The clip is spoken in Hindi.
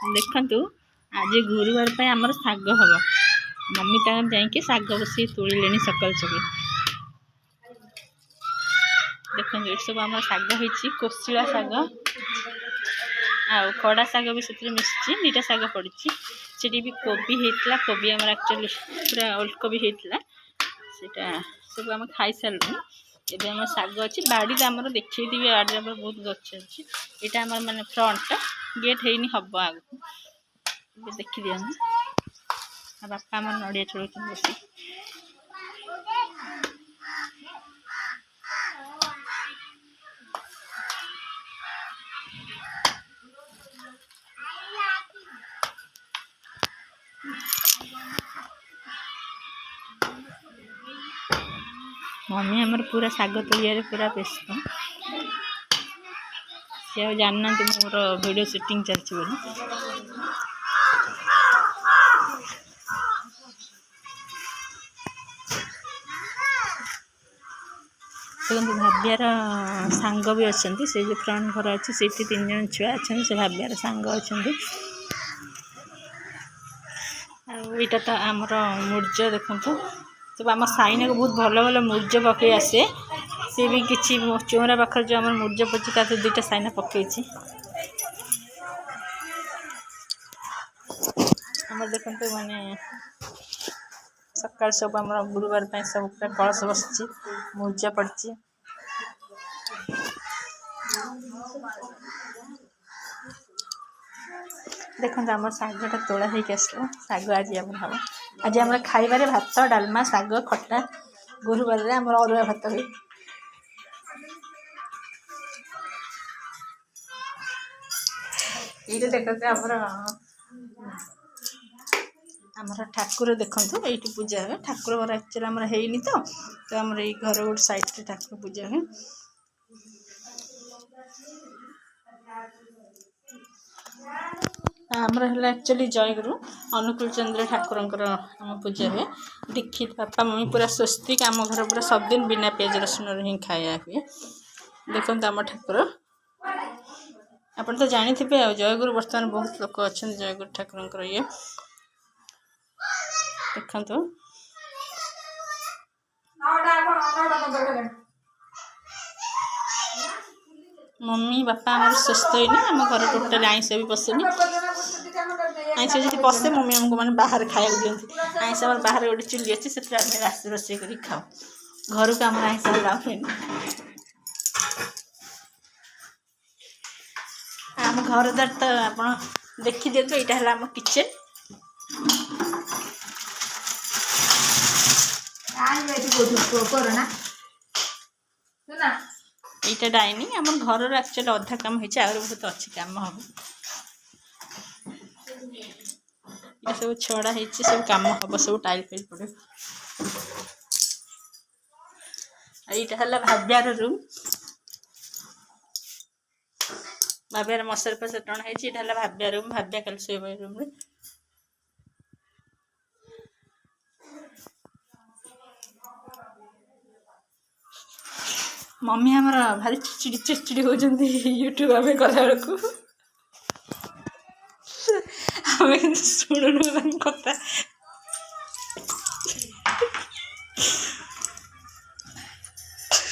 देखंतु आज गुरुवार पे आमर साग हम मम्मी तार जाइए साग बस तोड़े सकाल सकाल देखो ये सब आम साग होती कोशिला साग आ खड़ा साग भी से मिसी दुटा साग पड़ी से भी कोबी होता कोबी आम एक्चुअली पूरा ओल्ड कोबी होता से सब आम खाई सारूँ एवं आम साग अच्छी बाड़ी आम देखी बाड़ी बहुत गच अच्छी यहाँ आम मानने फ्रंटा गेट है हम आगे देखी दिखाँ बापा आम नड़िया चलुच्च बस मम्मी आमर पूरा साग तोड़िया पूरा व्यस्त सी जानना मोर वीडियो शूटिंग चलती बोली देखो भाव्यार सांग भी अच्छा से जो फ्रंट घर अच्छी से 3 जन छुआ अच्छा से भाव्यार सांग अच्छा यहाँ तो आमर मूर्ज देखु सब आम साइन को बहुत भल भल मूर्ज पकई आसे सी भी किसी चौरा पाखे जो आम मूर्ज पड़ी तो दुईटा साइन पकई आम देखते माने सकाल सब आम गुरुवार सब पूरा कलश बस मूर्ज पड़ी देखो आम सागटा तोड़ा होसला साग आज आम हम आज आम खाइबार भात डालमा साग खटा गुरुवार आम अरुआ भात हुए ये देखते आमर ठाकुर देखु ये पूजा हुए ठाकुर घर एक्चुअली आम है तो आम ये घर गोटे साइड ठाकुर पूजा हुए आमर है एक्चुअली जयगुरु अनुकूल चंद्र ठाकुर आम पूजा हुए दीक्षित बापा मम्मी पूरा स्वस्तिक आम घर पूरा सब दिन बिना प्याज रसुन हिं खाया हुए देखो आम ठाकुर आप तो जानी थे जयगुरु बर्तमान बहुत लोग अच्छा जयगुरु ठाकुर ये देखो मम्मी बापा आम स्वस्थ ही आम घर टोटाल आइंस भी पशेनि आइंस जी पशे मम्मी आमको मैंने बाहर खाया दिखती आइंस आम बाहर गोटे चुली अच्छी से रोसे कर खाओ घर को आम आइंस लाइन आम घर द्वार तो आप देखी दिखाँ यहाँ है आम किचेन यहाँ डाइनिंग आम घर एक्चुअली अधा काम होती आगे बहुत अच्छी कम हम ये सब छड़ा हो सब कम हम सब टाइल फाइल पड़े यहाँ है भाव्यार रूम भाव्यार मशारी फसारी टणा है भाव्या रूम भाव्या कल शोब रूम रे मम्मी आमर भारी चिड़चिड़ी होती यूट्यूब आम कला बेलू आम शुणुन कथा